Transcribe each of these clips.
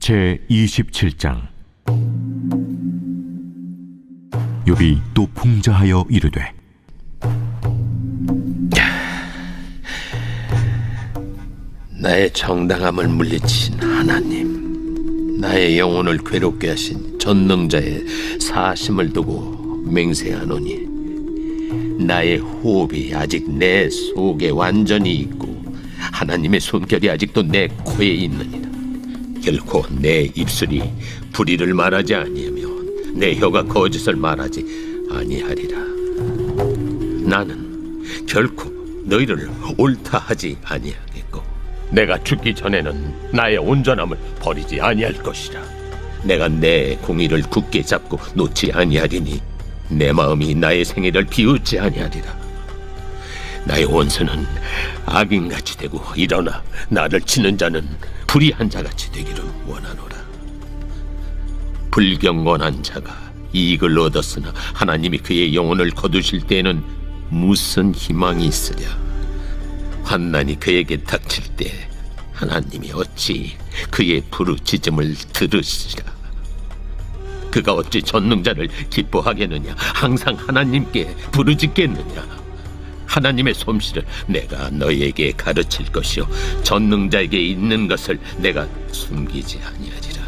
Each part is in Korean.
제27장. 욥이 또 풍자하여 이르되, 나의 정당함을 물리친 하나님, 나의 영혼을 괴롭게 하신 전능자의 사심을 두고 맹세하노니, 나의 호흡이 아직 내 속에 완전히 있고 하나님의 손결이 아직도 내 코에 있느니라. 결코 내 입술이 불의를 말하지 아니하며 내 혀가 거짓을 말하지 아니하리라. 나는 결코 너희를 옳다 하지 아니하겠고, 내가 죽기 전에는 나의 온전함을 버리지 아니할 것이라. 내가 내 공의를 굳게 잡고 놓지 아니하리니 내 마음이 나의 생애를 비웃지 아니하리라. 나의 원수는 악인같이 되고 일어나 나를 치는 자는 불의한 자같이 되기를 원하노라. 불경건한 자가 이익을 얻었으나 하나님이 그의 영혼을 거두실 때에는 무슨 희망이 있으랴. 환난이 그에게 닥칠 때 하나님이 어찌 그의 부르짖음을 들으시랴. 그가 어찌 전능자를 기뻐하겠느냐. 항상 하나님께 부르짖겠느냐. 하나님의 솜씨를 내가 너희에게 가르칠 것이요 전능자에게 있는 것을 내가 숨기지 아니하리라.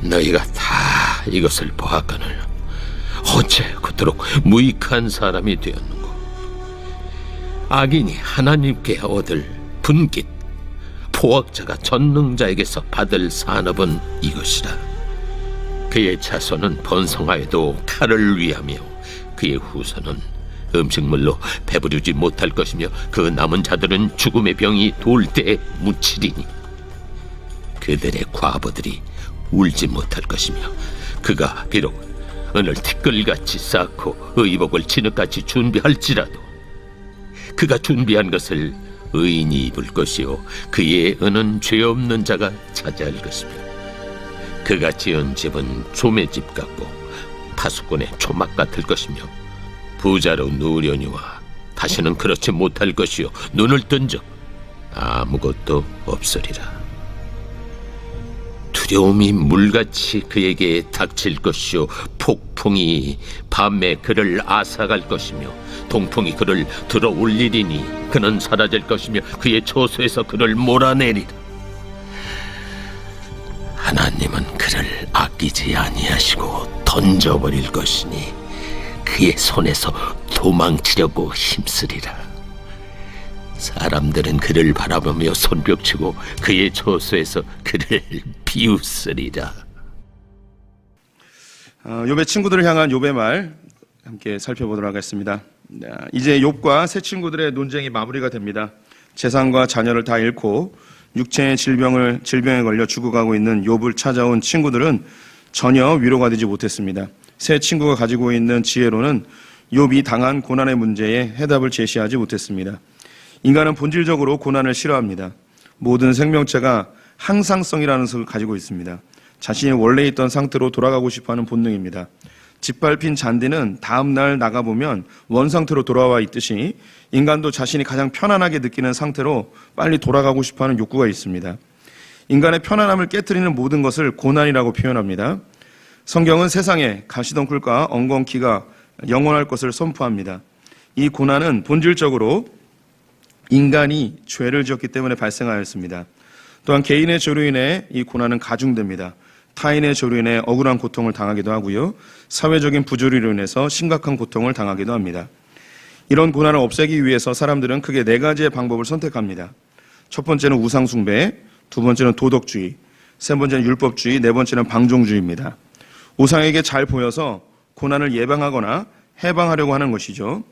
너희가 다 이것을 보았거늘 어째 그토록 무익한 사람이 되었는고. 악인이 하나님께 얻을 분깃, 포악자가 전능자에게서 받을 산업은 이것이라. 그의 자손은 번성하여도 칼을 위하며 그의 후손은 음식물로 배부르지 못할 것이며 그 남은 자들은 죽음의 병이 돌 때에 묻히리니 그들의 과부들이 울지 못할 것이며, 그가 비록 은을 티끌같이 쌓고 의복을 진흙같이 준비할지라도 그가 준비한 것을 의인이 입을 것이요 그의 은은 죄 없는 자가 차지할 것이며, 그가 지은 집은 조매집 같고 파수꾼의 초막 같을 것이며 부자로 누우려니와 다시는 그렇지 못할 것이요 눈을 뜬 적 아무것도 없으리라. 두려움이 물같이 그에게 닥칠 것이요 폭풍이 밤에 그를 앗아갈 것이며 동풍이 그를 들어 올리리니 그는 사라질 것이며 그의 처소에서 그를 몰아내리라. 하나님은 그를 아끼지 아니하시고 던져버릴 것이니 그의 손에서 도망치려고 힘쓰리라. 사람들은 그를 바라보며 손뼉치고 그의 처소에서 그를 비웃으리라. 욥의 친구들을 향한 욥의 말 함께 살펴보도록 하겠습니다. 이제 욥과 세 친구들의 논쟁이 마무리가 됩니다. 재산과 자녀를 다 잃고 육체의 질병에 걸려 죽어가고 있는 욥을 찾아온 친구들은 전혀 위로가 되지 못했습니다. 세 친구가 가지고 있는 지혜로는 욥이 당한 고난의 문제에 해답을 제시하지 못했습니다. 인간은 본질적으로 고난을 싫어합니다. 모든 생명체가 항상성이라는 것을 가지고 있습니다. 자신이 원래 있던 상태로 돌아가고 싶어하는 본능입니다. 짓밟힌 잔디는 다음날 나가보면 원상태로 돌아와 있듯이 인간도 자신이 가장 편안하게 느끼는 상태로 빨리 돌아가고 싶어하는 욕구가 있습니다. 인간의 편안함을 깨트리는 모든 것을 고난이라고 표현합니다. 성경은 세상에 가시덩굴과 엉겅퀴가 영원할 것을 선포합니다. 이 고난은 본질적으로 인간이 죄를 지었기 때문에 발생하였습니다. 또한 개인의 죄로 인해 이 고난은 가중됩니다. 타인의 죄로 인해 억울한 고통을 당하기도 하고요, 사회적인 부조리로 인해서 심각한 고통을 당하기도 합니다. 이런 고난을 없애기 위해서 사람들은 크게 네 가지의 방법을 선택합니다. 첫 번째는 우상숭배, 두 번째는 도덕주의, 세 번째는 율법주의, 네 번째는 방종주의입니다. 우상에게 잘 보여서 고난을 예방하거나 해방하려고 하는 것이죠.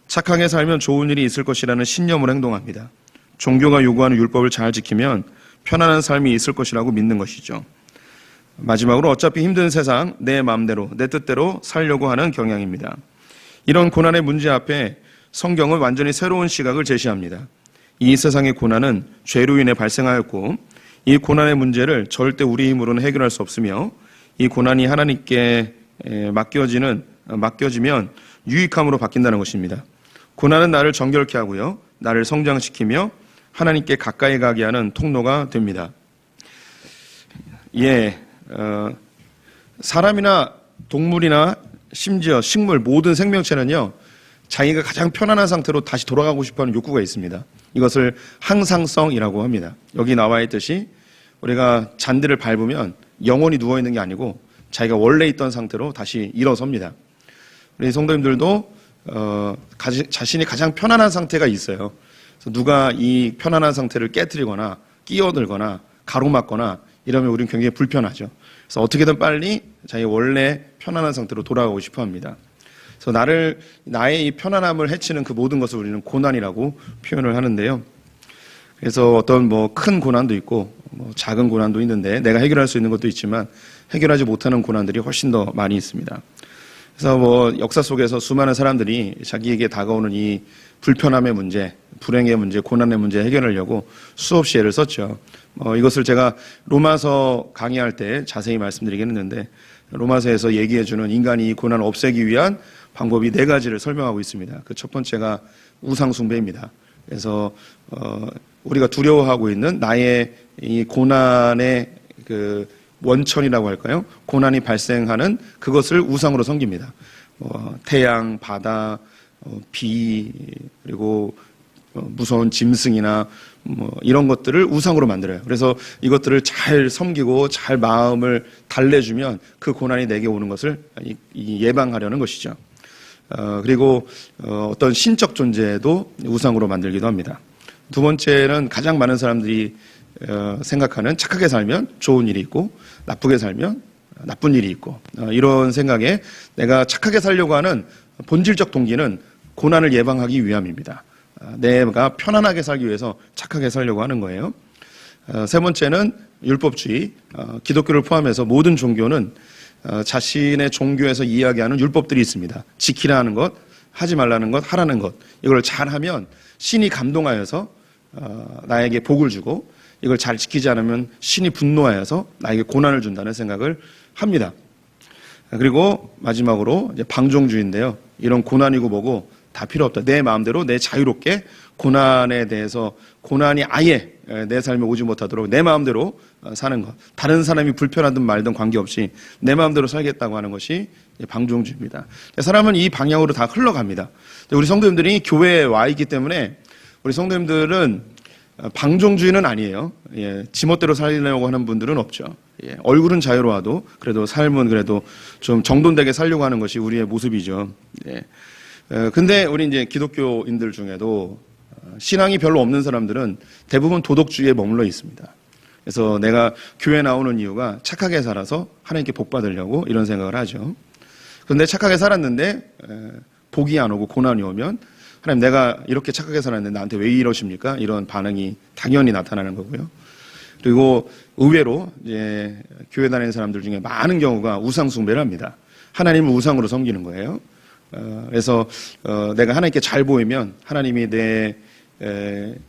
착하게 살면 좋은 일이 있을 것이라는 신념으로 행동합니다. 종교가 요구하는 율법을 잘 지키면 편안한 삶이 있을 것이라고 믿는 것이죠. 마지막으로 어차피 힘든 세상 내 마음대로 내 뜻대로 살려고 하는 경향입니다. 이런 고난의 문제 앞에 성경은 완전히 새로운 시각을 제시합니다. 이 세상의 고난은 죄로 인해 발생하였고 이 고난의 문제를 절대 우리 힘으로는 해결할 수 없으며 이 고난이 하나님께 맡겨지면 유익함으로 바뀐다는 것입니다. 고난은 나를 정결케 하고요, 나를 성장시키며 하나님께 가까이 가게 하는 통로가 됩니다. 사람이나 동물이나 심지어 식물 모든 생명체는요, 자기가 가장 편안한 상태로 다시 돌아가고 싶어하는 욕구가 있습니다. 이것을 항상성이라고 합니다. 여기 나와 있듯이 우리가 잔디를 밟으면 영원히 누워있는 게 아니고 자기가 원래 있던 상태로 다시 일어섭니다. 우리 성도님들도 자신이 가장 편안한 상태가 있어요. 그래서 누가 이 편안한 상태를 깨트리거나 끼어들거나 가로막거나 이러면 우리는 굉장히 불편하죠. 그래서 어떻게든 빨리 자기 원래 편안한 상태로 돌아가고 싶어 합니다. 그래서 나의 이 편안함을 해치는 그 모든 것을 우리는 고난이라고 표현을 하는데요. 그래서 어떤 큰 고난도 있고 작은 고난도 있는데 내가 해결할 수 있는 것도 있지만 해결하지 못하는 고난들이 훨씬 더 많이 있습니다. 그래서 역사 속에서 수많은 사람들이 자기에게 다가오는 이 불편함의 문제, 불행의 문제, 고난의 문제 해결하려고 수없이 애를 썼죠. 이것을 제가 로마서 강의할 때 자세히 말씀드리겠는데, 로마서에서 얘기해주는 인간이 이 고난을 없애기 위한 방법이 4가지를 설명하고 있습니다. 그 첫 번째가 우상숭배입니다. 그래서 우리가 두려워하고 있는 나의 이 고난의 그 원천이라고 할까요? 고난이 발생하는 그것을 우상으로 섬깁니다. 태양, 바다, 비, 그리고 무서운 짐승이나 이런 것들을 우상으로 만들어요. 그래서 이것들을 잘 섬기고 잘 마음을 달래주면 그 고난이 내게 오는 것을 예방하려는 것이죠. 그리고 어떤 신적 존재도 우상으로 만들기도 합니다. 두 번째는 가장 많은 사람들이 생각하는 착하게 살면 좋은 일이 있고 나쁘게 살면 나쁜 일이 있고, 이런 생각에 내가 착하게 살려고 하는 본질적 동기는 고난을 예방하기 위함입니다. 내가 편안하게 살기 위해서 착하게 살려고 하는 거예요. 세 번째는 율법주의. 기독교를 포함해서 모든 종교는 자신의 종교에서 이야기하는 율법들이 있습니다. 지키라는 것, 하지 말라는 것, 하라는 것. 이걸 잘하면 신이 감동하여서 나에게 복을 주고, 이걸 잘 지키지 않으면 신이 분노하여서 나에게 고난을 준다는 생각을 합니다. 그리고 마지막으로 이제 방종주의인데요. 이런 고난이고 뭐고 다 필요 없다. 내 마음대로 내 자유롭게 고난에 대해서, 고난이 아예 내 삶에 오지 못하도록 내 마음대로 사는 것. 다른 사람이 불편하든 말든 관계없이 내 마음대로 살겠다고 하는 것이 방종주의입니다. 사람은 이 방향으로 다 흘러갑니다. 우리 성도님들이 교회에 와 있기 때문에 우리 성도님들은 방종주의는 아니에요. 지멋대로 살려고 하는 분들은 없죠. 얼굴은 자유로워도 그래도 삶은 그래도 좀 정돈되게 살려고 하는 것이 우리의 모습이죠. 근데 우리 이제 기독교인들 중에도 신앙이 별로 없는 사람들은 대부분 도덕주의에 머물러 있습니다. 그래서 내가 교회 나오는 이유가 착하게 살아서 하나님께 복 받으려고 이런 생각을 하죠. 그런데 착하게 살았는데 복이 안 오고 고난이 오면 하나님, 내가 이렇게 착하게 살았는데 나한테 왜 이러십니까? 이런 반응이 당연히 나타나는 거고요. 그리고 의외로 이제 교회 다니는 사람들 중에 많은 경우가 우상 숭배를 합니다. 하나님을 우상으로 섬기는 거예요. 그래서 내가 하나님께 잘 보이면 하나님이 내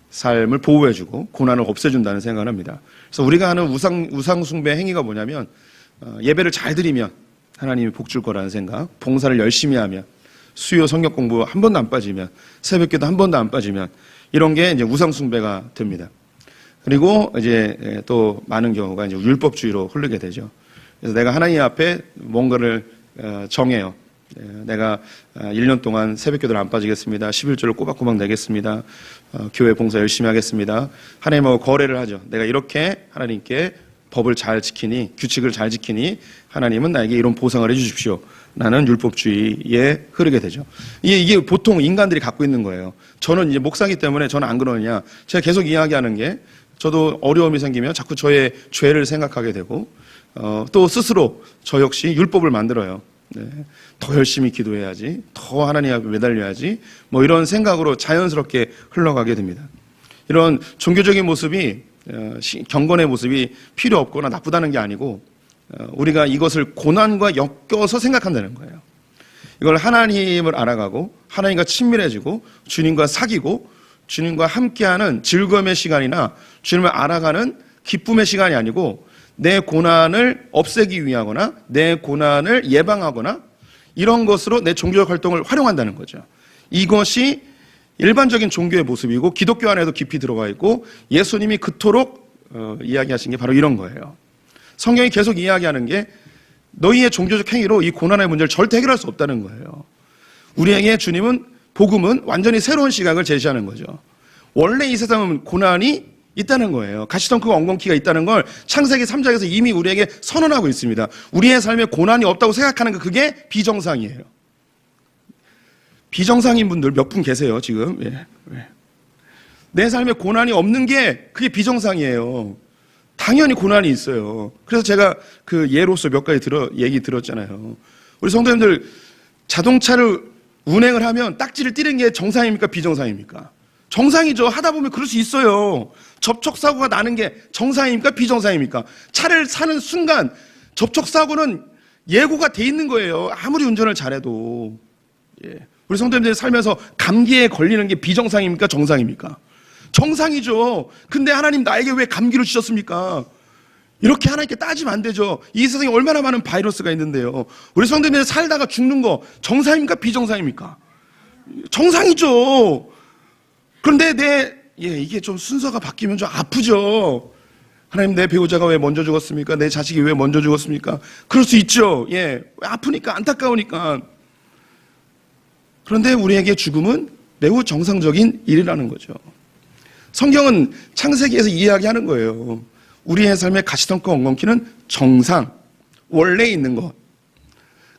삶을 보호해주고 고난을 없애준다는 생각을 합니다. 그래서 우리가 하는 우상 숭배 행위가 뭐냐면, 예배를 잘 드리면 하나님이 복 줄 거라는 생각, 봉사를 열심히 하면, 수요 성경 공부 한 번도 안 빠지면, 새벽기도 한 번도 안 빠지면, 이런 게 이제 우상 숭배가 됩니다. 그리고 이제 또 많은 경우가 이제 율법주의로 흐르게 되죠. 그래서 내가 하나님 앞에 뭔가를 정해요. 내가 1년 동안 새벽기도를 안 빠지겠습니다. 11조를 꼬박꼬박 내겠습니다. 교회 봉사 열심히 하겠습니다. 하나님하고 거래를 하죠. 내가 이렇게 하나님께 법을 잘 지키니, 규칙을 잘 지키니 하나님은 나에게 이런 보상을 해주십시오. 라는 율법주의에 흐르게 되죠. 이게 보통 인간들이 갖고 있는 거예요. 저는 이제 목사이기 때문에 저는 안 그러느냐. 제가 계속 이야기하는 게, 저도 어려움이 생기면 자꾸 저의 죄를 생각하게 되고, 또 스스로 저 역시 율법을 만들어요. 더 열심히 기도해야지, 더 하나님 앞에 매달려야지, 이런 생각으로 자연스럽게 흘러가게 됩니다. 이런 종교적인 모습이, 경건의 모습이 필요 없거나 나쁘다는 게 아니고, 우리가 이것을 고난과 엮여서 생각한다는 거예요. 이걸 하나님을 알아가고 하나님과 친밀해지고 주님과 사귀고 주님과 함께하는 즐거움의 시간이나 주님을 알아가는 기쁨의 시간이 아니고, 내 고난을 없애기 위하거나 내 고난을 예방하거나 이런 것으로 내 종교적 활동을 활용한다는 거죠. 이것이 일반적인 종교의 모습이고 기독교 안에도 깊이 들어가 있고 예수님이 그토록 이야기하신 게 바로 이런 거예요. 성경이 계속 이야기하는 게 너희의 종교적 행위로 이 고난의 문제를 절대 해결할 수 없다는 거예요. 우리에게 주님은 복음은 완전히 새로운 시각을 제시하는 거죠. 원래 이 세상은 고난이 있다는 거예요. 가시덩크가 엉겅퀴가 있다는 걸 창세기 3장에서 이미 우리에게 선언하고 있습니다. 우리의 삶에 고난이 없다고 생각하는 거 그게 비정상이에요. 비정상인 분들 몇 분 계세요 지금. 내 삶에 고난이 없는 게 그게 비정상이에요. 당연히 고난이 있어요. 그래서 제가 그 예로서 몇 가지 얘기 들었잖아요. 우리 성도님들 자동차를 운행을 하면 딱지를 띠는 게 정상입니까 비정상입니까? 정상이죠. 하다 보면 그럴 수 있어요. 접촉사고가 나는 게 정상입니까 비정상입니까? 차를 사는 순간 접촉사고는 예고가 돼 있는 거예요. 아무리 운전을 잘해도. 우리 성도님들 살면서 감기에 걸리는 게 비정상입니까 정상입니까? 정상이죠. 근데 하나님 나에게 왜 감기를 주셨습니까? 이렇게 하나님께 따지면 안 되죠. 이 세상에 얼마나 많은 바이러스가 있는데요. 우리 성도님들 살다가 죽는 거 정상입니까 비정상입니까? 정상이죠. 그런데 이게 좀 순서가 바뀌면 좀 아프죠. 하나님 내 배우자가 왜 먼저 죽었습니까? 내 자식이 왜 먼저 죽었습니까? 그럴 수 있죠. 아프니까 안타까우니까. 그런데 우리에게 죽음은 매우 정상적인 일이라는 거죠. 성경은 창세기에서 이야기하는 거예요. 우리의 삶의 가시덩크 엉겅퀴는 정상, 원래 있는 것.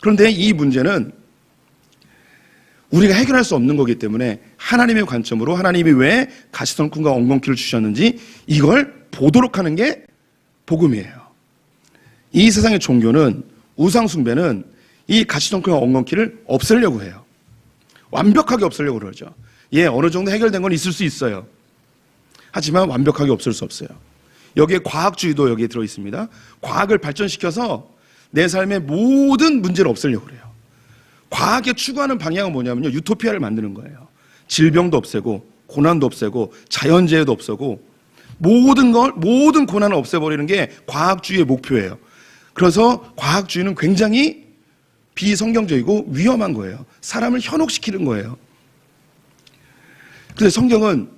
그런데 이 문제는 우리가 해결할 수 없는 거기 때문에 하나님의 관점으로 하나님이 왜 가시덩크와 엉겅퀴를 주셨는지 이걸 보도록 하는 게 복음이에요. 이 세상의 종교는 우상 숭배는 이 가시덩크와 엉겅퀴를 없애려고 해요. 완벽하게 없애려고 그러죠. 어느 정도 해결된 건 있을 수 있어요. 하지만 완벽하게 없앨 수 없어요. 여기에 과학주의도 여기에 들어있습니다. 과학을 발전시켜서 내 삶의 모든 문제를 없애려고 그래요. 과학에 추구하는 방향은 뭐냐면요. 유토피아를 만드는 거예요. 질병도 없애고 고난도 없애고 자연재해도 없애고 모든 고난을 없애버리는 게 과학주의의 목표예요. 그래서 과학주의는 굉장히 비성경적이고 위험한 거예요. 사람을 현혹시키는 거예요. 그런데 성경은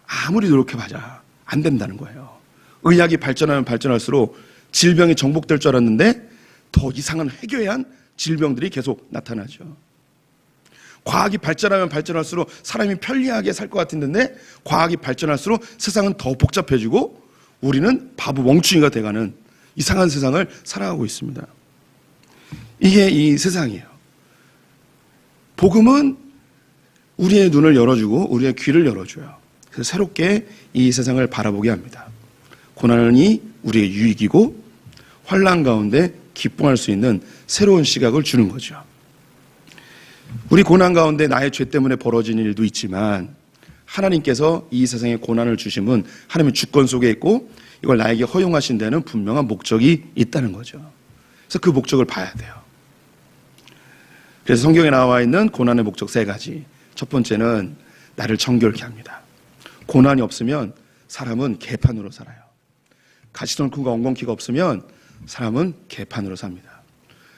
아무리 노력해봐야 안 된다는 거예요. 의학이 발전하면 발전할수록 질병이 정복될 줄 알았는데 더 이상한 회교한 질병들이 계속 나타나죠. 과학이 발전하면 발전할수록 사람이 편리하게 살 것 같았는데 과학이 발전할수록 세상은 더 복잡해지고 우리는 바보 멍충이가 돼가는 이상한 세상을 살아가고 있습니다. 이게 이 세상이에요. 복음은 우리의 눈을 열어주고 우리의 귀를 열어줘요. 그래서 새롭게 이 세상을 바라보게 합니다. 고난이 우리의 유익이고 환난 가운데 기뻐할 수 있는 새로운 시각을 주는 거죠. 우리 고난 가운데 나의 죄 때문에 벌어진 일도 있지만 하나님께서 이 세상에 고난을 주심은 하나님의 주권 속에 있고 이걸 나에게 허용하신 데는 분명한 목적이 있다는 거죠. 그래서 그 목적을 봐야 돼요. 그래서 성경에 나와 있는 고난의 목적 3가지. 첫 번째는 나를 정결케 합니다. 고난이 없으면 사람은 개판으로 살아요. 가시덩크가 엉겅퀴가 없으면 사람은 개판으로 삽니다.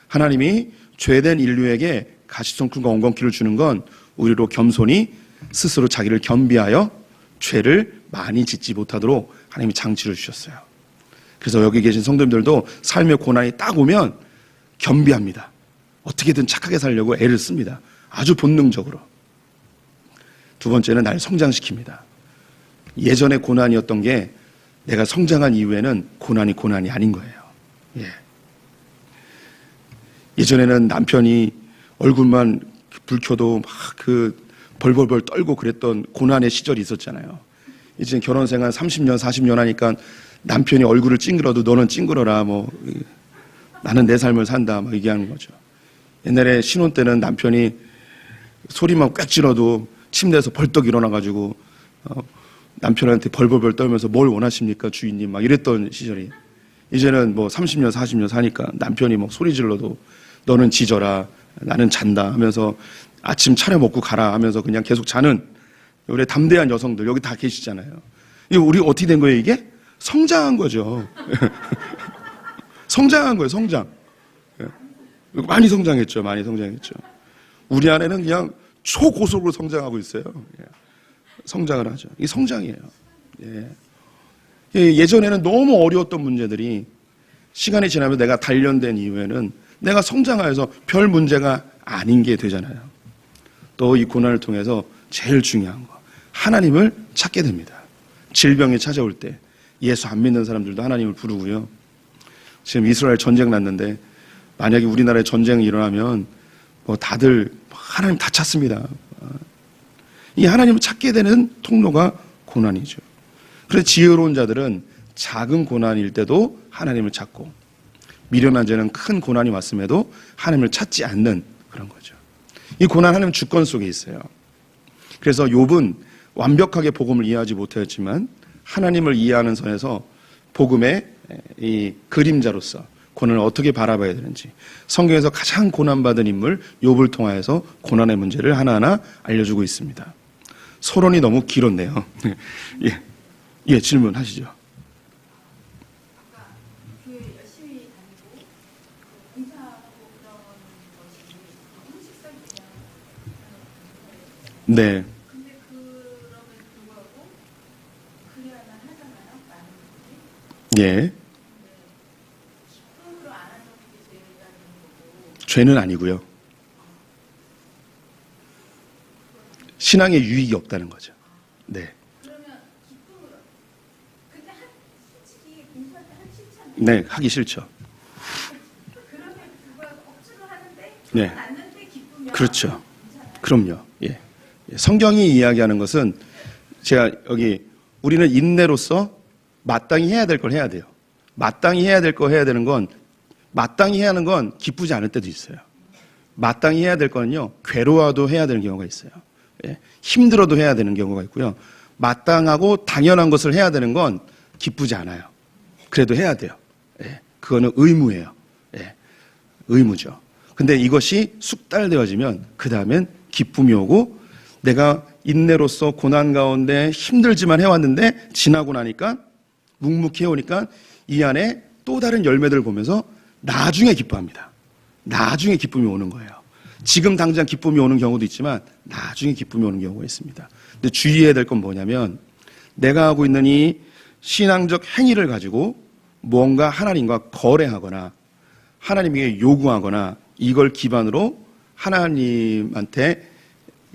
하나님이 죄된 인류에게 가시덩크가 엉겅퀴를 주는 건 우리로 겸손히 스스로 자기를 겸비하여 죄를 많이 짓지 못하도록 하나님이 장치를 주셨어요. 그래서 여기 계신 성도님들도 삶의 고난이 딱 오면 겸비합니다. 어떻게든 착하게 살려고 애를 씁니다. 아주 본능적으로. 두 번째는 날 성장시킵니다. 예전에 고난이었던 게 내가 성장한 이후에는 고난이 아닌 거예요. 예전에는 남편이 얼굴만 불 켜도 막 벌벌벌 떨고 그랬던 고난의 시절이 있었잖아요. 이제 결혼 생활 30년, 40년 하니까 남편이 얼굴을 찡그려도 너는 찡그려라, 나는 내 삶을 산다, 얘기하는 거죠. 옛날에 신혼 때는 남편이 소리만 꽥 질러도 침대에서 벌떡 일어나가지고 남편한테 벌벌벌 떨면서 뭘 원하십니까 주인님 이랬던 시절이. 이제는 30년 40년 사니까 남편이 소리 질러도 너는 짖어라 나는 잔다 하면서 아침 차려 먹고 가라 하면서 그냥 계속 자는 우리 담대한 여성들 여기 다 계시잖아요. 이거 우리 어떻게 된 거예요 이게? 성장한 거죠. 성장한 거예요 성장. 많이 성장했죠. 우리 아내는 그냥 초고속으로 성장하고 있어요. 예. 성장을 하죠. 이게 성장이에요. 예. 예전에는 너무 어려웠던 문제들이 시간이 지나면 내가 단련된 이후에는 내가 성장하여서 별 문제가 아닌 게 되잖아요. 또 이 고난을 통해서 제일 중요한 거, 하나님을 찾게 됩니다. 질병이 찾아올 때 예수 안 믿는 사람들도 하나님을 부르고요. 지금 이스라엘 전쟁 났는데 만약에 우리나라에 전쟁이 일어나면 뭐 다들 하나님 다 찾습니다. 이 하나님을 찾게 되는 통로가 고난이죠. 그래서 지혜로운 자들은 작은 고난일 때도 하나님을 찾고 미련한 자는 큰 고난이 왔음에도 하나님을 찾지 않는 그런 거죠. 이 고난 하나님 주권 속에 있어요. 그래서 욥은 완벽하게 복음을 이해하지 못하였지만 하나님을 이해하는 선에서 복음의 이 그림자로서 고난을 어떻게 바라봐야 되는지 성경에서 가장 고난받은 인물 욥을 통하여서 고난의 문제를 하나하나 알려주고 있습니다. 서론이 너무 길었네요. 예, 질문하시죠. 네. 근데 그럼에도 불구하고 그래야만 하잖아요. 많은 분들이. 예. 기쁨으로 안 하는 게 죄라는 거고. 죄는 아니고요. 신앙에 유익이 없다는 거죠. 네. 그러면 기쁨으로. 근데 솔직히 공부할 때 하기 싫지 않나요? 네, 하기 싫죠. 그러면 불구하고 억지로 하는데 네. 났는데 기쁘면 그렇죠. 괜찮아요. 그럼요. 예. 성경이 이야기하는 것은 제가 여기 우리는 인내로서 마땅히 해야 될 걸 해야 돼요. 마땅히 해야 될 거 해야 되는 건 마땅히 해야 하는 건 기쁘지 않을 때도 있어요. 마땅히 해야 될 거는요. 괴로워도 해야 되는 경우가 있어요. 예. 힘들어도 해야 되는 경우가 있고요. 마땅하고 당연한 것을 해야 되는 건 기쁘지 않아요. 그래도 해야 돼요. 예. 그거는 의무예요. 예. 의무죠. 근데 이것이 숙달되어지면 그 다음엔 기쁨이 오고 내가 인내로서 고난 가운데 힘들지만 해왔는데 지나고 나니까 묵묵히 해오니까 이 안에 또 다른 열매들을 보면서 나중에 기뻐합니다. 나중에 기쁨이 오는 거예요. 지금 당장 기쁨이 오는 경우도 있지만 나중에 기쁨이 오는 경우가 있습니다. 근데 주의해야 될 건 뭐냐면 내가 하고 있는 이 신앙적 행위를 가지고 뭔가 하나님과 거래하거나 하나님에게 요구하거나 이걸 기반으로 하나님한테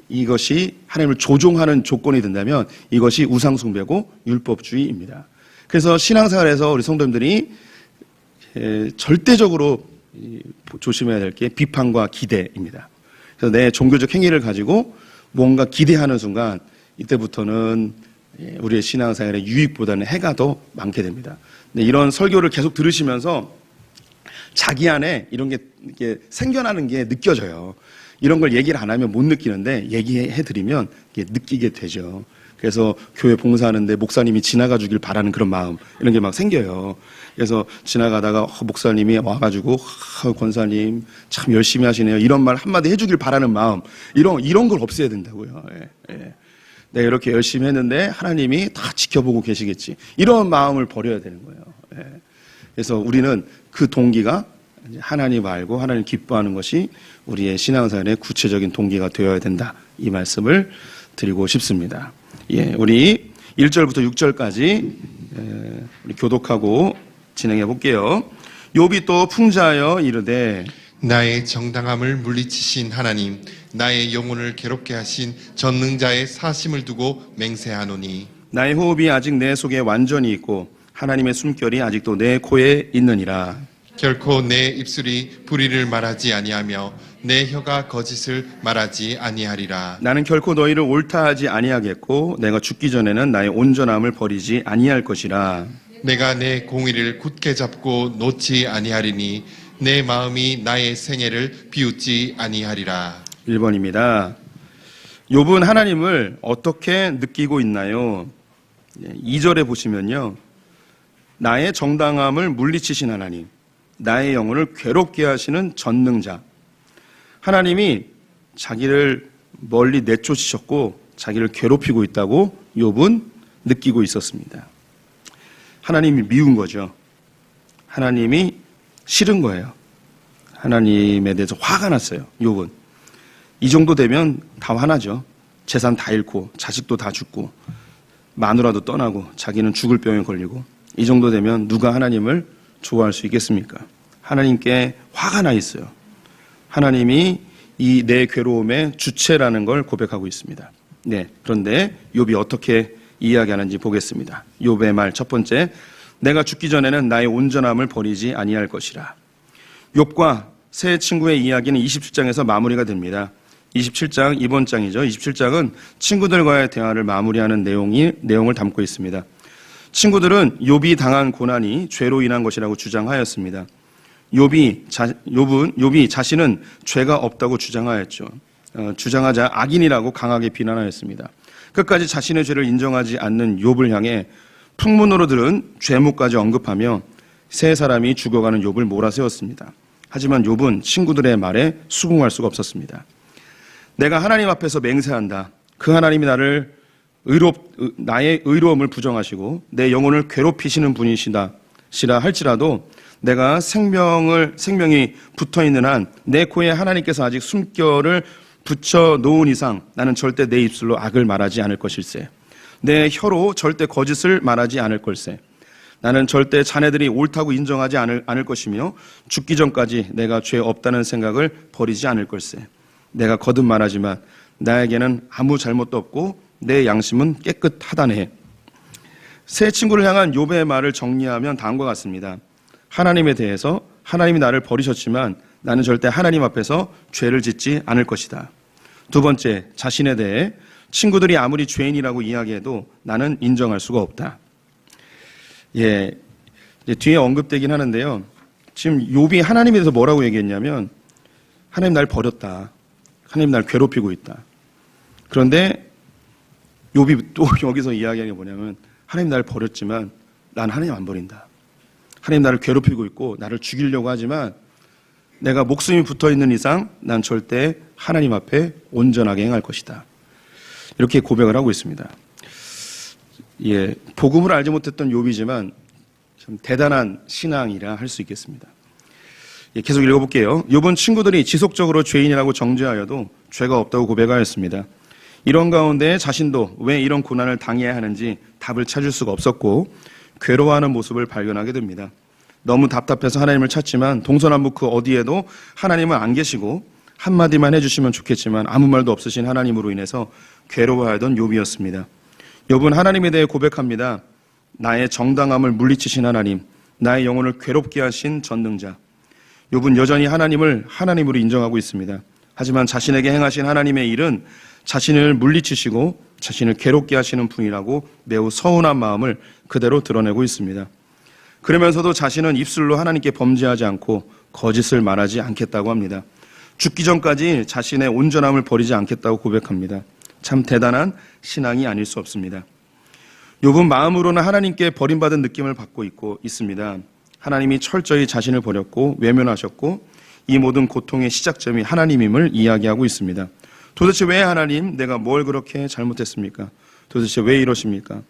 이것이 하나님을 조종하는 조건이 된다면 이것이 우상숭배고 율법주의입니다. 그래서 신앙생활에서 우리 성도님들이 절대적으로 조심해야 될 게 비판과 기대입니다. 그래서 내 종교적 행위를 가지고 뭔가 기대하는 순간 이때부터는 우리의 신앙생활의 유익보다는 해가 더 많게 됩니다. 근데 이런 설교를 계속 들으시면서 자기 안에 이런 게 이렇게 생겨나는 게 느껴져요. 이런 걸 얘기를 안 하면 못 느끼는데 얘기해드리면 느끼게 되죠. 그래서 교회 봉사하는데 목사님이 지나가 주길 바라는 그런 마음 이런 게 막 생겨요. 그래서 지나가다가 목사님이 와가지고 권사님 참 열심히 하시네요. 이런 말 한마디 해주길 바라는 마음 이런 걸 없애야 된다고요. 예. 내가 이렇게 열심히 했는데 하나님이 다 지켜보고 계시겠지. 이런 마음을 버려야 되는 거예요. 예. 그래서 우리는 그 동기가 하나님 알고 하나님 기뻐하는 것이 우리의 신앙생활의 구체적인 동기가 되어야 된다. 이 말씀을 드리고 싶습니다. 예, 우리 1절부터 6절까지 우리 교독하고 진행해 볼게요. 욥이 또 풍자하여 이르되 나의 정당함을 물리치신 하나님, 나의 영혼을 괴롭게 하신 전능자의 사심을 두고 맹세하노니 나의 호흡이 아직 내 속에 완전히 있고 하나님의 숨결이 아직도 내 코에 있느니라. 결코 내 입술이 불의를 말하지 아니하며 내 혀가 거짓을 말하지 아니하리라. 나는 결코 너희를 옳다하지 아니하겠고 내가 죽기 전에는 나의 온전함을 버리지 아니할 것이라. 내가 내 공의를 굳게 잡고 놓지 아니하리니 내 마음이 나의 생애를 비웃지 아니하리라. 1번입니다. 욥은 하나님을 어떻게 느끼고 있나요? 2절에 보시면요. 나의 정당함을 물리치신 하나님, 나의 영혼을 괴롭게 하시는 전능자. 하나님이 자기를 멀리 내쫓으셨고 자기를 괴롭히고 있다고 욥은 느끼고 있었습니다. 하나님이 미운 거죠. 하나님이 싫은 거예요. 하나님에 대해서 화가 났어요. 욥은. 이 정도 되면 다 화나죠. 재산 다 잃고 자식도 다 죽고 마누라도 떠나고 자기는 죽을 병에 걸리고 이 정도 되면 누가 하나님을 좋아할 수 있겠습니까? 하나님께 화가 나 있어요. 하나님이 이 내 괴로움의 주체라는 걸 고백하고 있습니다. 네, 그런데 욥이 어떻게 이야기하는지 보겠습니다. 욥의 말 첫 번째, 내가 죽기 전에는 나의 온전함을 버리지 아니할 것이라. 욥과 세 친구의 이야기는 27장에서 마무리가 됩니다. 27장, 이번 장이죠. 27장은 친구들과의 대화를 마무리하는 내용을 담고 있습니다. 친구들은 욥이 당한 고난이 죄로 인한 것이라고 주장하였습니다. 욥이 자신은 죄가 없다고 주장하였죠. 주장하자 악인이라고 강하게 비난하였습니다. 끝까지 자신의 죄를 인정하지 않는 욥을 향해 풍문으로 들은 죄목까지 언급하며 세 사람이 죽어가는 욥을 몰아세웠습니다. 하지만 욥은 친구들의 말에 수긍할 수가 없었습니다. 내가 하나님 앞에서 맹세한다. 그 하나님이 나의 의로움을 부정하시고 내 영혼을 괴롭히시는 분이시라 할지라도 내가 생명이 붙어있는 한 내 코에 하나님께서 아직 숨결을 붙여 놓은 이상 나는 절대 내 입술로 악을 말하지 않을 것일세. 내 혀로 절대 거짓을 말하지 않을 걸세. 나는 절대 자네들이 옳다고 인정하지 않을 것이며 죽기 전까지 내가 죄 없다는 생각을 버리지 않을 걸세. 내가 거듭 말하지만 나에게는 아무 잘못도 없고 내 양심은 깨끗하다네. 세 친구를 향한 욥의 말을 정리하면 다음과 같습니다. 하나님에 대해서 하나님이 나를 버리셨지만 나는 절대 하나님 앞에서 죄를 짓지 않을 것이다. 두 번째, 자신에 대해 친구들이 아무리 죄인이라고 이야기해도 나는 인정할 수가 없다. 예, 뒤에 언급되긴 하는데요. 지금 욥이 하나님에 대해서 뭐라고 얘기했냐면 하나님 날 버렸다. 하나님 날 괴롭히고 있다. 그런데 욥이 또 여기서 이야기하는 게 뭐냐면 하나님 날 버렸지만 난 하나님 안 버린다. 하나님 나를 괴롭히고 있고 나를 죽이려고 하지만 내가 목숨이 붙어있는 이상 난 절대 하나님 앞에 온전하게 행할 것이다. 이렇게 고백을 하고 있습니다. 예, 복음을 알지 못했던 욥이지만 참 대단한 신앙이라 할 수 있겠습니다. 예, 계속 읽어볼게요. 욥은 친구들이 지속적으로 죄인이라고 정죄하여도 죄가 없다고 고백하였습니다. 이런 가운데 자신도 왜 이런 고난을 당해야 하는지 답을 찾을 수가 없었고 괴로워하는 모습을 발견하게 됩니다. 너무 답답해서 하나님을 찾지만 동서남북 그 어디에도 하나님은 안 계시고 한마디만 해주시면 좋겠지만 아무 말도 없으신 하나님으로 인해서 괴로워하던 욥이었습니다. 욥은 하나님에 대해 고백합니다. 나의 정당함을 물리치신 하나님, 나의 영혼을 괴롭게 하신 전능자. 욥은 여전히 하나님을 하나님으로 인정하고 있습니다. 하지만 자신에게 행하신 하나님의 일은 자신을 물리치시고 자신을 괴롭게 하시는 분이라고 매우 서운한 마음을 그대로 드러내고 있습니다. 그러면서도 자신은 입술로 하나님께 범죄하지 않고 거짓을 말하지 않겠다고 합니다. 죽기 전까지 자신의 온전함을 버리지 않겠다고 고백합니다. 참 대단한 신앙이 아닐 수 없습니다. 욥은 마음으로는 하나님께 버림받은 느낌을 받고 있습니다. 하나님이 철저히 자신을 버렸고 외면하셨고 이 모든 고통의 시작점이 하나님임을 이야기하고 있습니다. 도대체 왜 하나님 내가 뭘 그렇게 잘못했습니까? 도대체 왜 이러십니까?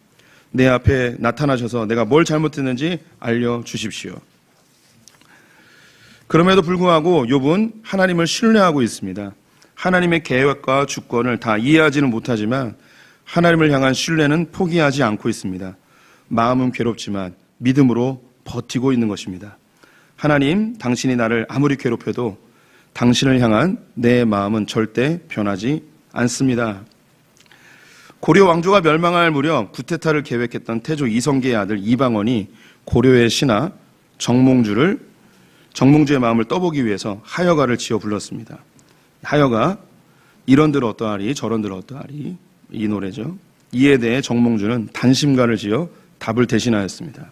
내 앞에 나타나셔서 내가 뭘 잘못했는지 알려주십시오. 그럼에도 불구하고 욥은 하나님을 신뢰하고 있습니다. 하나님의 계획과 주권을 다 이해하지는 못하지만 하나님을 향한 신뢰는 포기하지 않고 있습니다. 마음은 괴롭지만 믿음으로 버티고 있는 것입니다. 하나님, 당신이 나를 아무리 괴롭혀도 당신을 향한 내 마음은 절대 변하지 않습니다. 고려 왕조가 멸망할 무렵 구테타를 계획했던 태조 이성계의 아들 이방원이 고려의 신하 정몽주의 마음을 떠보기 위해서 하여가를 지어 불렀습니다. 하여가 이런들 어떠하리 저런들 어떠하리 이 노래죠. 이에 대해 정몽주는 단심가를 지어 답을 대신하였습니다.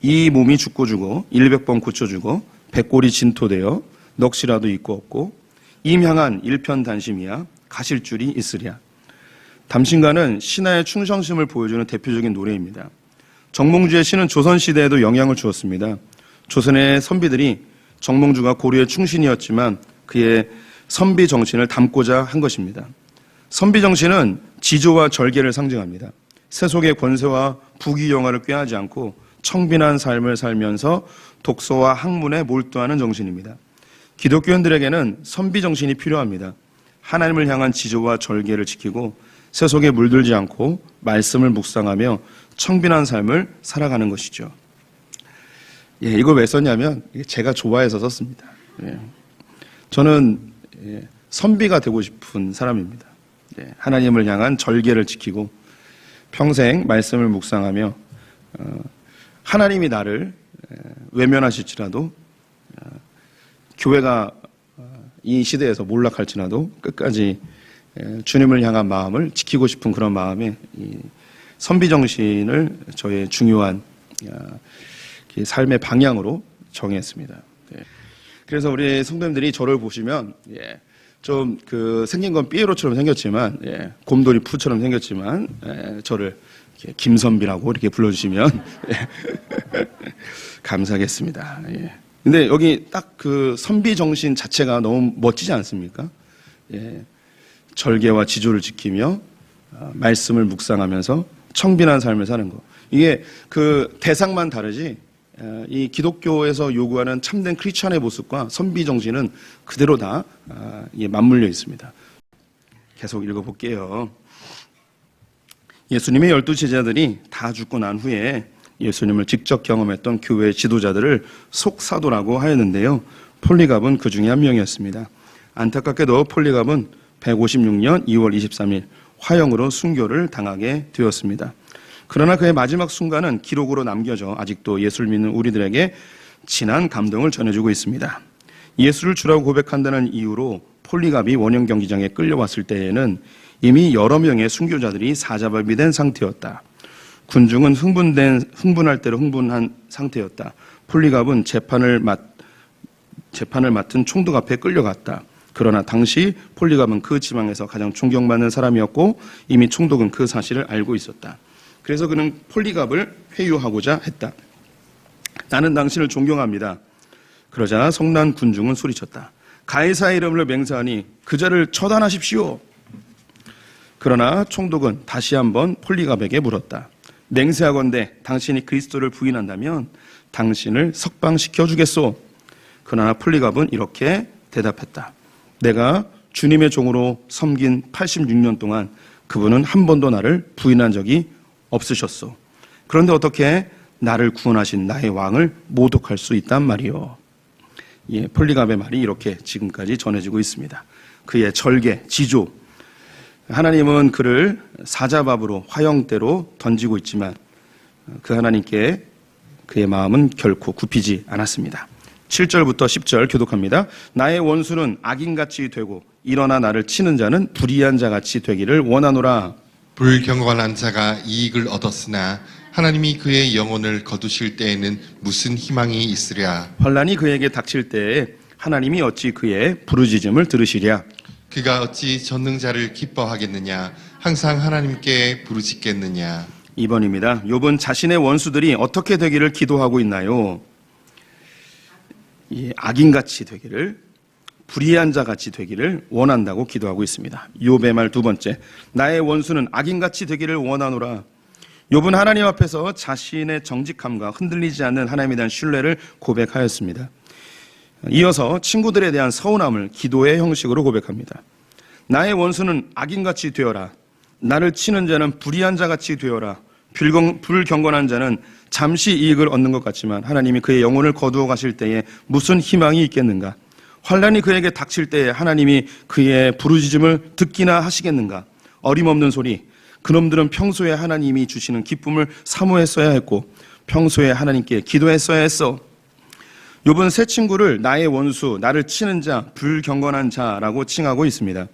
이 몸이 죽고 주고 100번 고쳐주고 백골이 진토되어 넋이라도 있고 없고 임향한 일편단심이야 가실 줄이 있으랴. 담신가는 신하의 충성심을 보여주는 대표적인 노래입니다. 정몽주의 시는 조선시대에도 영향을 주었습니다. 조선의 선비들이 정몽주가 고려의 충신이었지만 그의 선비 정신을 담고자 한 것입니다. 선비 정신은 지조와 절개를 상징합니다. 세속의 권세와 부귀영화를 꾀하지 않고 청빈한 삶을 살면서 독서와 학문에 몰두하는 정신입니다. 기독교인들에게는 선비 정신이 필요합니다. 하나님을 향한 지조와 절개를 지키고 세속에 물들지 않고 말씀을 묵상하며 청빈한 삶을 살아가는 것이죠. 예, 이거 왜 썼냐면 제가 좋아해서 썼습니다. 예. 저는 선비가 되고 싶은 사람입니다. 예, 하나님을 향한 절개를 지키고 평생 말씀을 묵상하며 하나님이 나를 외면하실지라도 교회가 이 시대에서 몰락할지라도 끝까지 주님을 향한 마음을 지키고 싶은 그런 마음에 이 선비 정신을 저의 중요한 삶의 방향으로 정했습니다. 그래서 우리 성도님들이 저를 보시면 좀 생긴 건 삐에로처럼 생겼지만 곰돌이 푸처럼 생겼지만 저를 김선비라고 이렇게 불러주시면 감사하겠습니다. 근데 여기 딱 그 선비 정신 자체가 너무 멋지지 않습니까? 절개와 지조를 지키며 말씀을 묵상하면서 청빈한 삶을 사는 거. 이게 그 대상만 다르지 이 기독교에서 요구하는 참된 크리스찬의 모습과 선비 정신은 그대로 다 맞물려 있습니다. 계속 읽어볼게요. 예수님의 12 제자들이 다 죽고 난 후에 예수님을 직접 경험했던 교회 지도자들을 속사도라고 하였는데요. 폴리갑은 그 중에 한 명이었습니다. 안타깝게도 폴리갑은 156년 2월 23일 화형으로 순교를 당하게 되었습니다. 그러나 그의 마지막 순간은 기록으로 남겨져 아직도 예수를 믿는 우리들에게 진한 감동을 전해주고 있습니다. 예수를 주라고 고백한다는 이유로 폴리갑이 원형 경기장에 끌려왔을 때에는 이미 여러 명의 순교자들이 사자밥이 된 상태였다. 군중은 흥분할 대로 흥분한 상태였다. 폴리갑은 재판을 맡은 총독 앞에 끌려갔다. 그러나 당시 폴리갑은 그 지방에서 가장 존경받는 사람이었고 이미 총독은 그 사실을 알고 있었다. 그래서 그는 폴리갑을 회유하고자 했다. 나는 당신을 존경합니다. 그러자 성난 군중은 소리쳤다. 가이사의 이름으로 맹세하니 그 자를 처단하십시오. 그러나 총독은 다시 한번 폴리갑에게 물었다. 맹세하건대 당신이 그리스도를 부인한다면 당신을 석방시켜 주겠소. 그러나 폴리갑은 이렇게 대답했다. 내가 주님의 종으로 섬긴 86년 동안 그분은 한 번도 나를 부인한 적이 없으셨소. 그런데 어떻게 나를 구원하신 나의 왕을 모독할 수 있단 말이오. 폴리갑의 말이 이렇게 지금까지 전해지고 있습니다. 그의 절개, 지조, 하나님은 그를 사자밥으로 화형대로 던지고 있지만 그 하나님께 그의 마음은 결코 굽히지 않았습니다. 7절부터 10절 교독합니다. 나의 원수는 악인같이 되고 일어나 나를 치는 자는 불의한 자같이 되기를 원하노라. 불경건한 자가 이익을 얻었으나 하나님이 그의 영혼을 거두실 때에는 무슨 희망이 있으랴. 환난이 그에게 닥칠 때에 하나님이 어찌 그의 부르짖음을 들으시랴. 그가 어찌 전능자를 기뻐하겠느냐. 항상 하나님께 부르짖겠느냐. 2번입니다. 욥은 자신의 원수들이 어떻게 되기를 기도하고 있나요? 악인같이 되기를, 불의한 자같이 되기를 원한다고 기도하고 있습니다. 욥의 말 두 번째, 나의 원수는 악인같이 되기를 원하노라. 욥은 하나님 앞에서 자신의 정직함과 흔들리지 않는 하나님에 대한 신뢰를 고백하였습니다. 이어서 친구들에 대한 서운함을 기도의 형식으로 고백합니다. 나의 원수는 악인같이 되어라. 나를 치는 자는 불의한 자같이 되어라. 불경건한 자는 잠시 이익을 얻는 것 같지만 하나님이 그의 영혼을 거두어 가실 때에 무슨 희망이 있겠는가? 환난이 그에게 닥칠 때에 하나님이 그의 부르짖음을 듣기나 하시겠는가? 어림없는 소리. 그놈들은 평소에 하나님이 주시는 기쁨을 사모했어야 했고 평소에 하나님께 기도했어야 했어. 욥은 세 친구를 나의 원수, 나를 치는 자, 불경건한 자라고 칭하고 있습니다.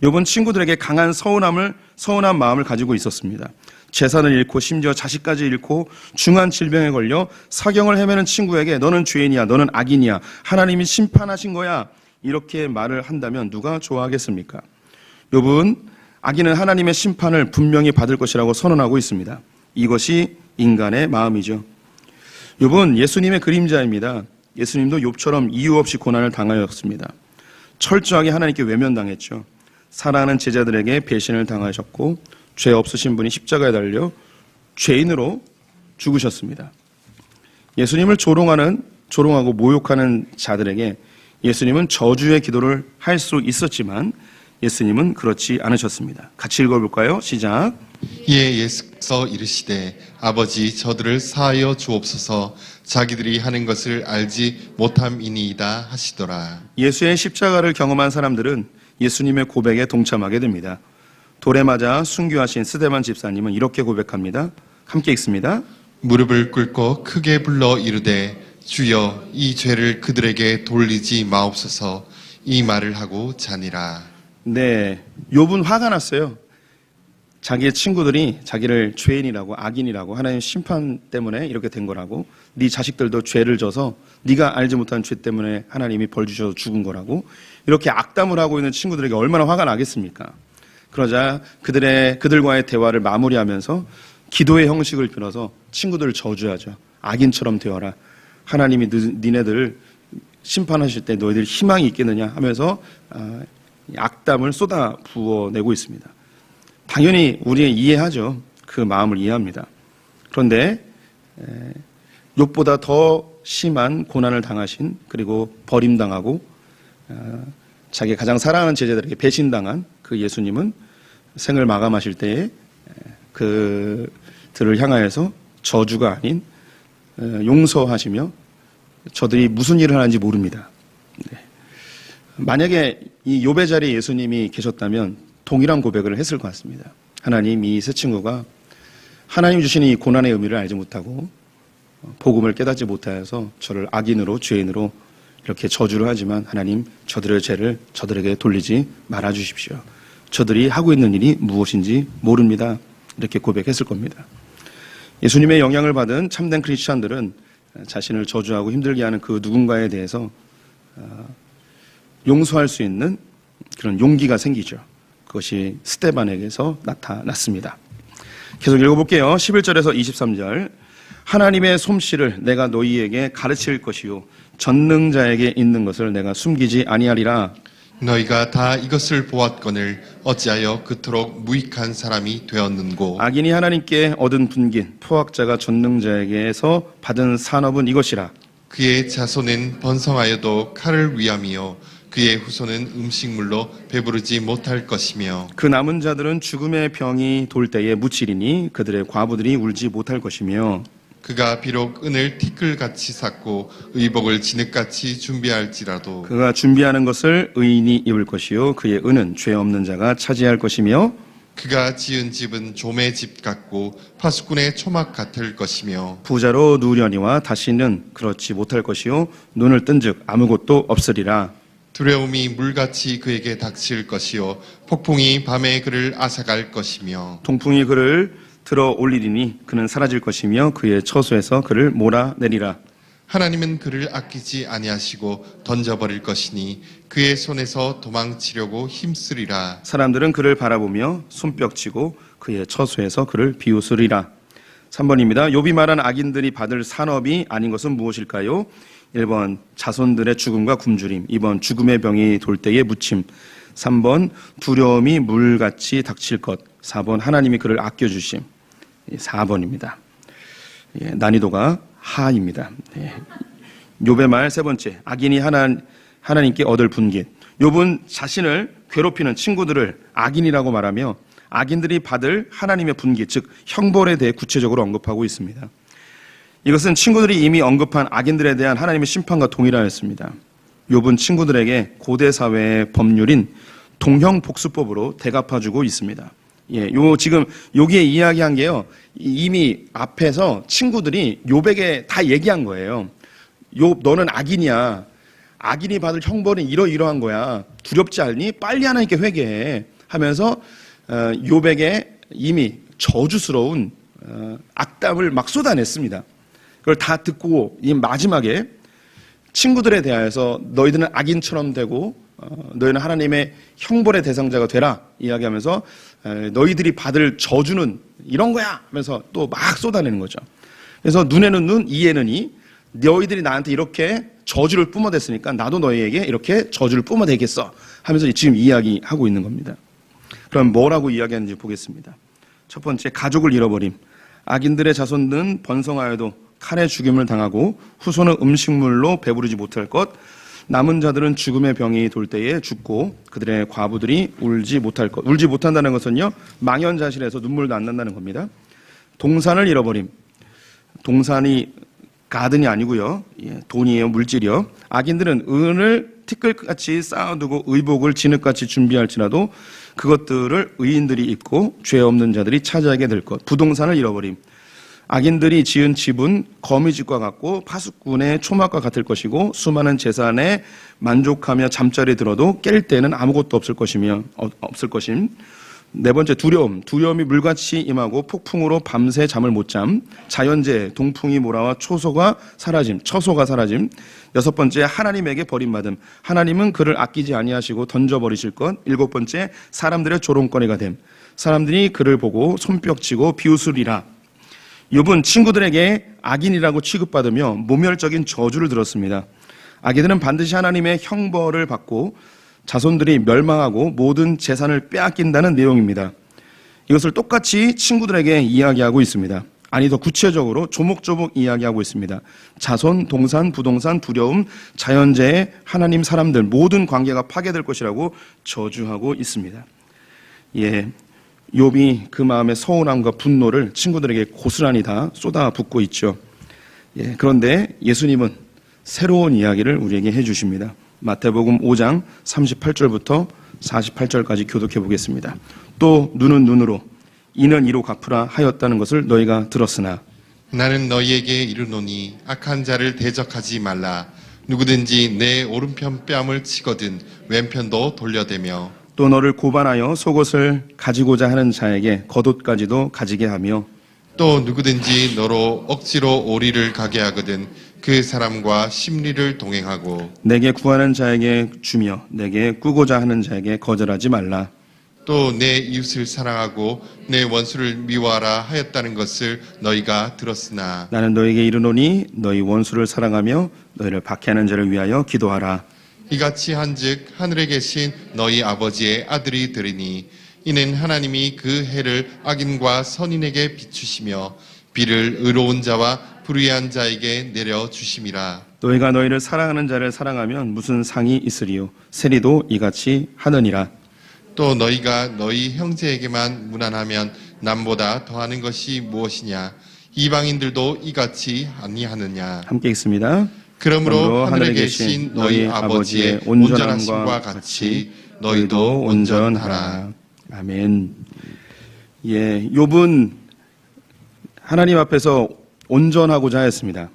욥은 친구들에게 강한 서운한 마음을 가지고 있었습니다. 재산을 잃고 심지어 자식까지 잃고 중한 질병에 걸려 사경을 헤매는 친구에게 너는 죄인이야, 너는 악인이야, 하나님이 심판하신 거야 이렇게 말을 한다면 누가 좋아하겠습니까? 욥은 악인은 하나님의 심판을 분명히 받을 것이라고 선언하고 있습니다. 이것이 인간의 마음이죠. 욥은 예수님의 그림자입니다. 예수님도 욥처럼 이유 없이 고난을 당하였습니다. 철저하게 하나님께 외면당했죠. 사랑하는 제자들에게 배신을 당하셨고 죄 없으신 분이 십자가에 달려 죄인으로 죽으셨습니다. 예수님을 조롱하고 모욕하는 자들에게 예수님은 저주의 기도를 할 수 있었지만 예수님은 그렇지 않으셨습니다. 같이 읽어볼까요? 시작. 이에 예수께서 이르시되 아버지 저들을 사하여 주옵소서 자기들이 하는 것을 알지 못함이니이다 하시더라. 예수의 십자가를 경험한 사람들은 예수님의 고백에 동참하게 됩니다. 돌에 맞아 순교하신 스데반 집사님은 이렇게 고백합니다. 함께 읽습니다. 무릎을 꿇고 크게 불러 이르되 주여 이 죄를 그들에게 돌리지 마옵소서 이 말을 하고 자니라. 네, 욥은 화가 났어요. 자기의 친구들이 자기를 죄인이라고 악인이라고 하나님 심판 때문에 이렇게 된 거라고, 네 자식들도 죄를 져서 네가 알지 못한 죄 때문에 하나님이 벌 주셔서 죽은 거라고 이렇게 악담을 하고 있는 친구들에게 얼마나 화가 나겠습니까? 그러자 그들과의 대화를 마무리하면서 기도의 형식을 빌어서 친구들을 저주하죠. 악인처럼 되어라. 하나님이 니네들 심판하실 때 너희들 희망이 있겠느냐 하면서 악담을 쏟아 부어내고 있습니다. 당연히 우리 이해하죠. 그 마음을 이해합니다. 그런데 욥보다 더 심한 고난을 당하신, 그리고 버림당하고 자기가 가장 사랑하는 제자들에게 배신당한 그 예수님은 생을 마감하실 때에 그들을 향하여서 저주가 아닌 용서하시며 저들이 무슨 일을 하는지 모릅니다. 네. 만약에 이 욥의 자리에 예수님이 계셨다면 동일한 고백을 했을 것 같습니다. 하나님, 이 세 친구가 하나님 주시는 이 고난의 의미를 알지 못하고 복음을 깨닫지 못하여서 저를 악인으로, 죄인으로 이렇게 저주를 하지만 하나님, 저들의 죄를 저들에게 돌리지 말아 주십시오. 저들이 하고 있는 일이 무엇인지 모릅니다. 이렇게 고백했을 겁니다. 예수님의 영향을 받은 참된 크리스찬들은 자신을 저주하고 힘들게 하는 그 누군가에 대해서 용서할 수 있는 그런 용기가 생기죠. 그것이 스데반에게서 나타났습니다. 계속 읽어볼게요. 11절에서 23절. 하나님의 솜씨를 내가 너희에게 가르칠 것이요 전능자에게 있는 것을 내가 숨기지 아니하리라. 너희가 다 이것을 보았거늘 어찌하여 그토록 무익한 사람이 되었는고. 악인이 하나님께 얻은 분깃, 포악자가 전능자에게서 받은 산업은 이것이라. 그의 자손은 번성하여도 칼을 위함이요 그의 후손은 음식물로 배부르지 못할 것이며. 그 남은 자들은 죽음의 병이 돌 때에 묻히리니 그들의 과부들이 울지 못할 것이며. 그가 비록 은을 티끌같이 쌓고 의복을 진흙같이 준비할지라도 그가 준비하는 것을 의인이 입을 것이요 그의 은은 죄 없는 자가 차지할 것이며. 그가 지은 집은 좀의 집 같고 파수꾼의 초막 같을 것이며. 부자로 누려니와 다시는 그렇지 못할 것이요 눈을 뜬즉 아무것도 없으리라. 두려움이 물같이 그에게 닥칠 것이요 폭풍이 밤에 그를 앗아갈 것이며. 동풍이 그를 들어 올리리니 그는 사라질 것이며 그의 처소에서 그를 몰아내리라. 하나님은 그를 아끼지 아니하시고 던져버릴 것이니 그의 손에서 도망치려고 힘쓰리라. 사람들은 그를 바라보며 손뼉치고 그의 처소에서 그를 비웃으리라. 3번입니다. 욥이 말한 악인들이 받을 산업이 아닌 것은 무엇일까요? 1번 자손들의 죽음과 굶주림, 2번 죽음의 병이 돌 때의 묻힘, 3번 두려움이 물같이 닥칠 것, 4번 하나님이 그를 아껴주심. 4번입니다. 난이도가 하입니다. 욥의 말 세 번째, 악인이 하나님께 얻을 분깃. 욥은 자신을 괴롭히는 친구들을 악인이라고 말하며 악인들이 받을 하나님의 분깃, 즉 형벌에 대해 구체적으로 언급하고 있습니다. 이것은 친구들이 이미 언급한 악인들에 대한 하나님의 심판과 동일하였습니다. 욥은 친구들에게 고대 사회의 법률인 동형복수법으로 대갚아주고 있습니다. 지금 여기에 이야기한 게요, 이미 앞에서 친구들이 욥에게 다 얘기한 거예요. 욥, 너는 악인이야. 악인이 받을 형벌은 이러이러한 거야. 두렵지 않니? 빨리 하나님께 회개해. 하면서 욥에게 이미 저주스러운 악담을 막 쏟아냈습니다. 그걸 다 듣고 이 마지막에 친구들에 대하여서 너희들은 악인처럼 되고 너희는 하나님의 형벌의 대상자가 되라 이야기하면서 너희들이 받을 저주는 이런 거야 하면서 또 막 쏟아내는 거죠. 그래서 눈에는 눈, 이에는 이, 너희들이 나한테 이렇게 저주를 뿜어댔으니까 나도 너희에게 이렇게 저주를 뿜어대겠어 하면서 지금 이야기하고 있는 겁니다. 그럼 뭐라고 이야기하는지 보겠습니다. 첫 번째, 가족을 잃어버림. 악인들의 자손은 번성하여도 칼에 죽임을 당하고 후손은 음식물로 배부르지 못할 것. 남은 자들은 죽음의 병이 돌 때에 죽고 그들의 과부들이 울지 못할 것. 울지 못한다는 것은요, 망연자실해서 눈물도 안 난다는 겁니다. 동산을 잃어버림. 동산이 가든이 아니고요, 돈이에요, 물질이요. 악인들은 은을 티끌같이 쌓아두고 의복을 진흙같이 준비할지라도 그것들을 의인들이 입고 죄 없는 자들이 차지하게 될 것. 부동산을 잃어버림. 악인들이 지은 집은 거미집과 같고 파수꾼의 초막과 같을 것이고 수많은 재산에 만족하며 잠자리 들어도 깰 때는 아무것도 없을 것임. 네 번째, 두려움이 물같이 임하고 폭풍으로 밤새 잠을 못 잠. 자연재해, 동풍이 몰아와 처소가 사라짐. 여섯 번째, 하나님에게 버림받음. 하나님은 그를 아끼지 아니하시고 던져버리실 것. 일곱 번째, 사람들의 조롱거리가 됨. 사람들이 그를 보고 손뼉치고 비웃으리라. 욥은 친구들에게 악인이라고 취급받으며 모멸적인 저주를 들었습니다. 악인들은 반드시 하나님의 형벌을 받고 자손들이 멸망하고 모든 재산을 빼앗긴다는 내용입니다. 이것을 똑같이 친구들에게 이야기하고 있습니다. 아니, 더 구체적으로 조목조목 이야기하고 있습니다. 자손, 동산, 부동산, 두려움, 자연재해, 하나님, 사람들 모든 관계가 파괴될 것이라고 저주하고 있습니다. 욥이 그 마음의 서운함과 분노를 친구들에게 고스란히 다 쏟아붓고 있죠. 그런데 예수님은 새로운 이야기를 우리에게 해주십니다. 마태복음 5장 38절부터 48절까지 교독해 보겠습니다. 또 눈은 눈으로 이는 이로 갚으라 하였다는 것을 너희가 들었으나 나는 너희에게 이르노니 악한 자를 대적하지 말라. 누구든지 내 오른편 뺨을 치거든 왼편도 돌려대며 또 너를 고발하여 속옷을 가지고자 하는 자에게 겉옷까지도 가지게 하며 또 누구든지 너로 억지로 오리를 가게 하거든 그 사람과 심리를 동행하고 내게 구하는 자에게 주며 내게 꾸고자 하는 자에게 거절하지 말라. 또 내 이웃을 사랑하고 내 원수를 미워하라 하였다는 것을 너희가 들었으나 나는 너에게 이르노니 너희 원수를 사랑하며 너희를 박해하는 자를 위하여 기도하라. 이같이 한즉 하늘에 계신 너희 아버지의 아들이 되리니 이는 하나님이 그 해를 악인과 선인에게 비추시며 비를 의로운 자와 불의한 자에게 내려 주심이라. 너희가 너희를 사랑하는 자를 사랑하면 무슨 상이 있으리요? 세리도 이같이 하느니라. 또 너희가 너희 형제에게만 무난하면 남보다 더하는 것이 무엇이냐? 이방인들도 이같이 아니하느냐? 함께 읽습니다. 그러므로 하늘에 계신 너희 아버지의 온전하심과 같이 너희도 온전하라. 아멘. 욥은 하나님 앞에서 온전하고자 하였습니다.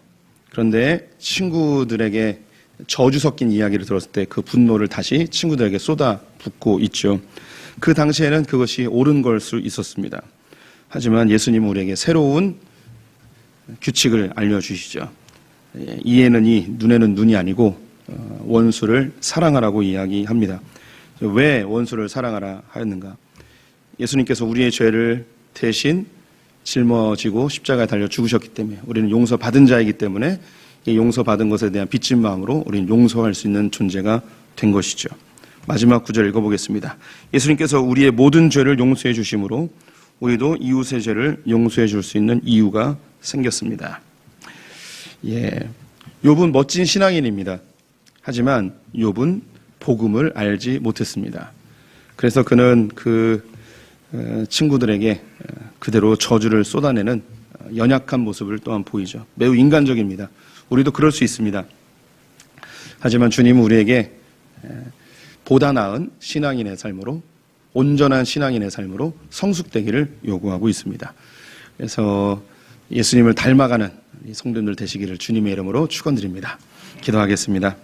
그런데 친구들에게 저주 섞인 이야기를 들었을 때 그 분노를 다시 친구들에게 쏟아붓고 있죠. 그 당시에는 그것이 옳은 걸 수 있었습니다. 하지만 예수님은 우리에게 새로운 규칙을 알려주시죠. 이에는 이, 눈에는 눈이 아니고 원수를 사랑하라고 이야기합니다. 왜 원수를 사랑하라 하였는가? 예수님께서 우리의 죄를 대신 짊어지고 십자가에 달려 죽으셨기 때문에 우리는 용서받은 자이기 때문에 이 용서받은 것에 대한 빚진 마음으로 우리는 용서할 수 있는 존재가 된 것이죠. 마지막 구절 읽어보겠습니다. 예수님께서 우리의 모든 죄를 용서해 주심으로 우리도 이웃의 죄를 용서해 줄 수 있는 이유가 생겼습니다. 욥은 멋진 신앙인입니다. 하지만 욥은 복음을 알지 못했습니다. 그래서 그는 그 친구들에게 그대로 저주를 쏟아내는 연약한 모습을 또한 보이죠. 매우 인간적입니다. 우리도 그럴 수 있습니다. 하지만 주님은 우리에게 보다 나은 신앙인의 삶으로, 온전한 신앙인의 삶으로 성숙되기를 요구하고 있습니다. 그래서 예수님을 닮아가는 성도들 되시기를 주님의 이름으로 축원드립니다. 기도하겠습니다.